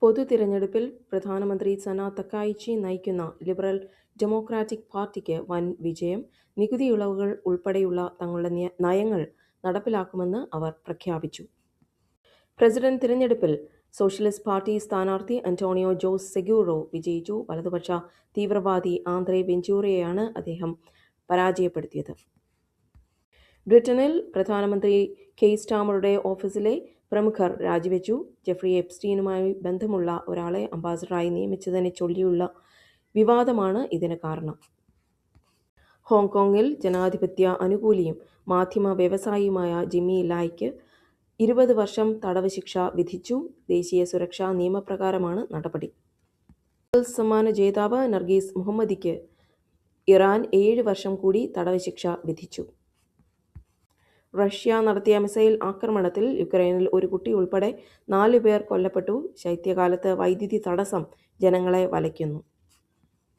പൊതു തിരഞ്ഞെടുപ്പിൽ പ്രധാനമന്ത്രി സന തക്കായിച്ചി നയിക്കുന്ന ലിബറൽ ഡെമോക്രാറ്റിക് പാർട്ടിക്ക് വൻ വിജയം. നികുതി ഇളവുകൾ ഉൾപ്പെടെയുള്ള തങ്ങളുടെ നയങ്ങൾ നടപ്പിലാക്കുമെന്ന് അവർ പ്രഖ്യാപിച്ചു. പ്രസിഡന്റ് തിരഞ്ഞെടുപ്പിൽ സോഷ്യലിസ്റ്റ് പാർട്ടി സ്ഥാനാർത്ഥി അന്റോണിയോ ജോസ് സെഗ്യൂറോ വിജയിച്ചു. വലതുപക്ഷ തീവ്രവാദി ആന്ദ്രേ വെഞ്ചൂറയെയാണ് അദ്ദേഹം പരാജയപ്പെടുത്തിയത്. ബ്രിട്ടനിൽ പ്രധാനമന്ത്രി കെയ്ർ സ്റ്റാമറുടെ ഓഫീസിലെ പ്രമുഖർ രാജിവെച്ചു. ജെഫ്രി എപ്സ്റ്റീനുമായി ബന്ധമുള്ള ഒരാളെ അംബാസഡറായി നിയമിച്ചതിനെ ചൊല്ലിയുള്ള വിവാദമാണ് ഇതിന് കാരണം. ഹോങ്കോങ്ങിൽ ജനാധിപത്യ അനുകൂലിയും മാധ്യമ വ്യവസായിയുമായ ജിമ്മി ലായ്ക്ക് 20 വർഷം തടവ് ശിക്ഷ വിധിച്ചു. ദേശീയ സുരക്ഷാ നിയമപ്രകാരമാണ് നടപടി. നോബൽ സമ്മാന ജേതാവ് നർഗീസ് മുഹമ്മദിക്ക് ഇറാൻ 7 വർഷം കൂടി തടവ് ശിക്ഷ വിധിച്ചു. റഷ്യ നടത്തിയ മിസൈൽ ആക്രമണത്തിൽ യുക്രൈനിൽ ഒരു കുട്ടി ഉൾപ്പെടെ 4 പേർ കൊല്ലപ്പെട്ടു. ശൈത്യകാലത്ത് വൈദ്യുതി തടസ്സം ജനങ്ങളെ വലയ്ക്കുന്നു.